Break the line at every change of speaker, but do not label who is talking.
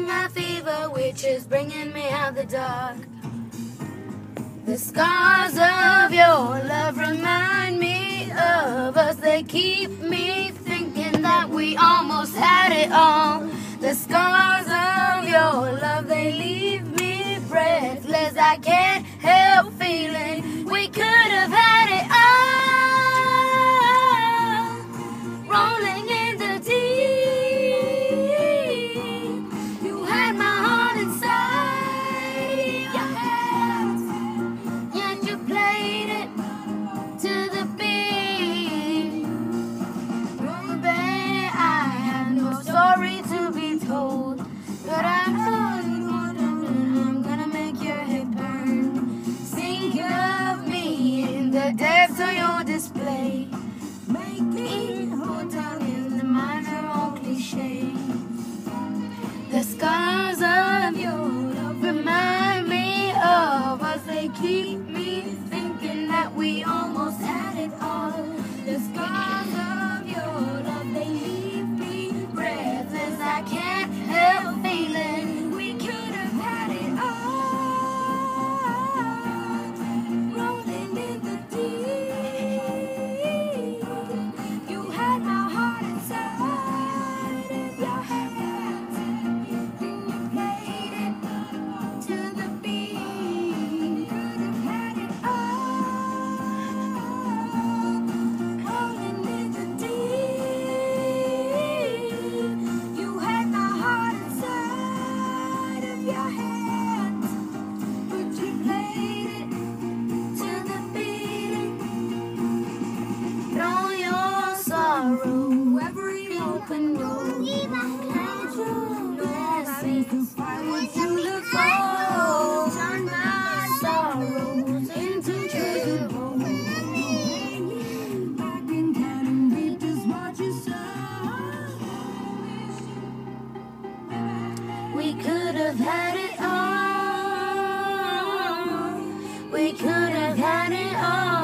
fighting my fever, which is bringing me out the dark. The scars of your love remind me of us. They keep me thinking that we almost had it all. The scars of your love, they leave me breathless. I can't help feeling we could have had it all. Rolling in the deep, you had my heart inside your hands, yet you played it to the beat. Baby, I have no story to be told, but I'm gonna make your head burn. Think of me in the depths of your display, making hotel in the minor or cliche. The scars of your love remind me of us. They keep me thinking that we almost had it all. The scars of your love, they leave me breathless. I can't help feeling we could have had it all. Rolling in the deep, you had my heart inside of your hands, and you played it to the beat. Could have had it all. Rolling in the deep, you had my heart inside of your hands, but you played it to the beat. Throw your sorrow every open door. Count your blessings, find you look for. Turn my sorrows into treasure holes. Back in town and reap just what you sow. We could have had it all. We could have had it all.